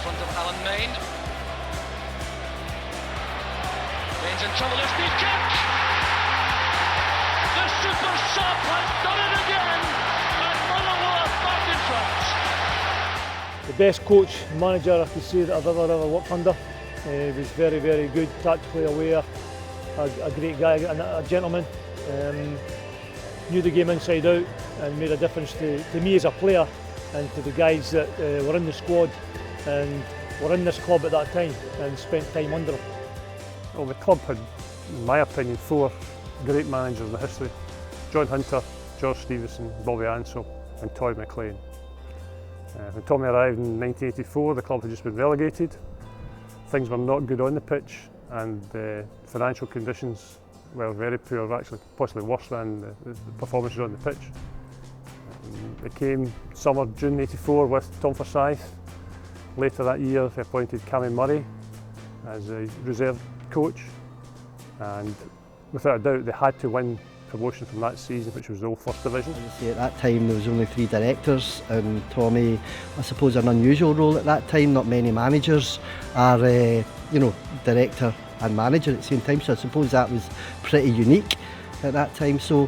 front of Alan Main. Main's in trouble, it's been kicked! The super sub has done it again, and Motherwell are back in front. The best coach, manager I could say that I've ever worked under. He was very, very good, tactically aware, a great guy, a gentleman. Knew the game inside out and made a difference to me as a player and to the guys that were in the squad and were in this club at that time and spent time under him. Well, the club had, in my opinion, 4 great managers in the history. John Hunter, George Stevenson, Bobby Ansell and Tommy McLean. When Tommy arrived in 1984, the club had just been relegated. Things were not good on the pitch and the financial conditions were very poor, actually possibly worse than the performances on the pitch. It came summer, June '84 with Tom Forsyth. Later that year they appointed Cammy Murray as a reserve coach, and without a doubt they had to win promotion from that season, which was the old First Division. At that time there was only 3 directors and Tommy, I suppose, an unusual role at that time. Not many managers are director and manager at the same time, so I suppose that was pretty unique at that time. So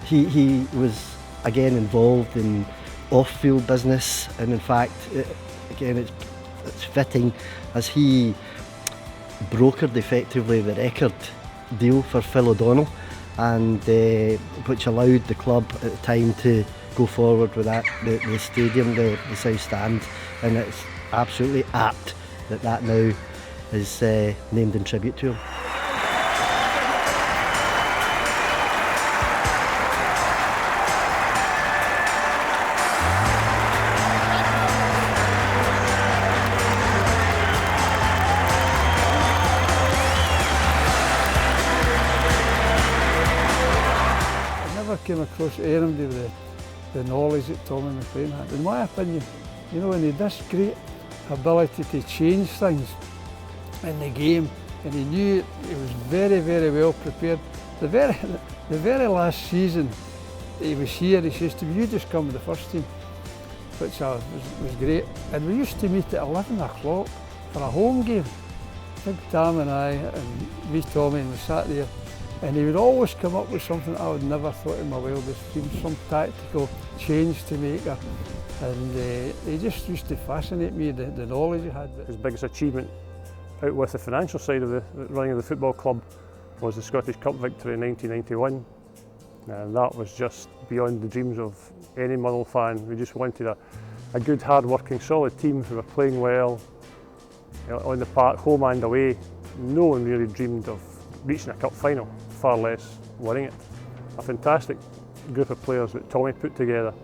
he was again involved in off-field business, and in fact again it's fitting as he brokered effectively the record deal for Phil O'Donnell, and which allowed the club at the time to go forward with that, the stadium, the South Stand, and it's absolutely apt that now is named in tribute to him. I never came across anybody with the knowledge that Tommy McLean had. In my opinion, and he had this great ability to change things in the game, and he knew he was very, very well prepared. The very last season he was here, he says to me, "You just come with the first team," which was great. And we used to meet at 11 o'clock for a home game. Big Tam and I, and me, Tommy, and we sat there, and he would always come up with something I would never thought in my wildest dreams, some tactical change to make. And he just used to fascinate me, the knowledge he had. His biggest achievement out with the financial side of the running of the football club was the Scottish Cup victory in 1991. And that was just beyond the dreams of any Motherwell fan. We just wanted a good, hard-working, solid team who were playing well on the park, home and away. No one really dreamed of reaching a cup final, far less winning it. A fantastic group of players that Tommy put together.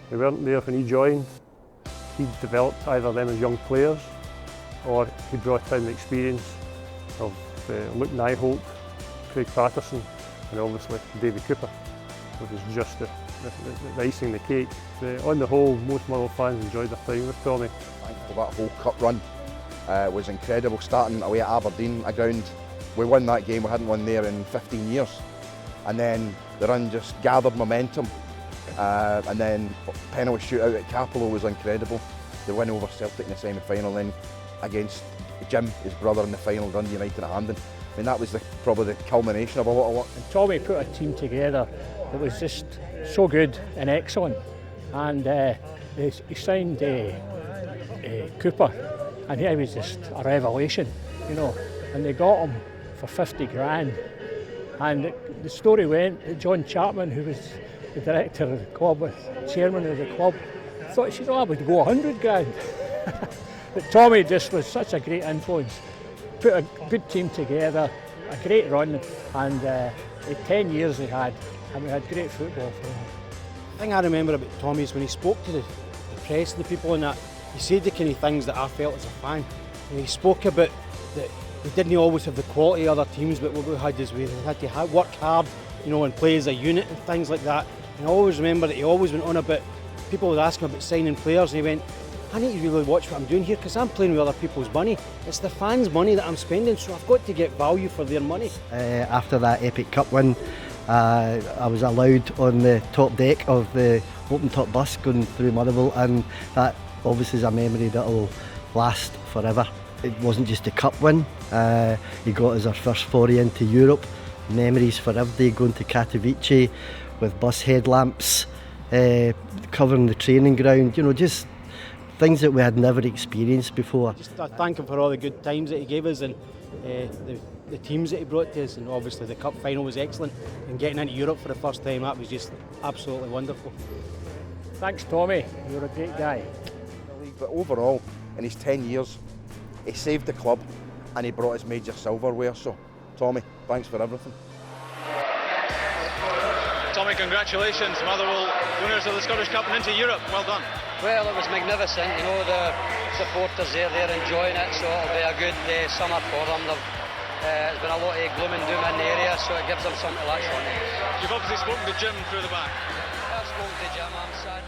They weren't there when he joined. He developed either them as young players, or he brought in the experience of Luke Nyholt, Craig Patterson and obviously David Cooper, which was just the icing on the cake. On the whole, most Motherwell fans enjoyed their time with Tommy. That whole cup run was incredible, starting away at Aberdeen, a ground we won that game, we hadn't won there in 15 years. And then the run just gathered momentum, and then penalty shootout at Capello was incredible. The win over Celtic in the semi-final, then against Jim, his brother, in the final, Dundee United at Hampden. I mean, that was probably the culmination of a lot of work. And Tommy put a team together that was just so good and excellent, and he signed Cooper, and he was just a revelation, and they got him for 50 grand. And the story went that John Chapman, who was the director of the club, chairman of the club, thought, I would go 100 grand. But Tommy just was such a great influence, put a good team together, a great run, and the 10 years he had, and we had great football for him. The thing I remember about Tommy is when he spoke to the press and the people and that, he said the kind of things that I felt as a fan. And he spoke about that we didn't always have the quality of other teams, but what we had is we had to work hard, and play as a unit and things like that. And I always remember that he always went on about, people would ask him about signing players, and he went, I need to really watch what I'm doing here because I'm playing with other people's money. It's the fans' money that I'm spending, so I've got to get value for their money. After that epic cup win, I was allowed on the top deck of the open top bus going through Motherwell, and that obviously is a memory that will last forever. It wasn't just a cup win, he got us our first foray into Europe. Memories for every day going to Katowice with bus headlamps, covering the training ground, you know, just things that we had never experienced before. Just thank him for all the good times that he gave us and the teams that he brought to us, and obviously the cup final was excellent, and getting into Europe for the first time, that was just absolutely wonderful. Thanks, Tommy. You're a great guy. But overall, in his 10 years, he saved the club and he brought us major silverware. So, Tommy, thanks for everything. Tommy, congratulations. Motherwell, winners of the Scottish Cup and into Europe. Well done. Well, it was magnificent. You know, the supporters there, they're enjoying it, so it'll be a good summer for them. There's been a lot of gloom and doom in the area, so it gives them something to latch on to. You've obviously spoken to Jim through the back. I've spoken to Jim, I'm sad.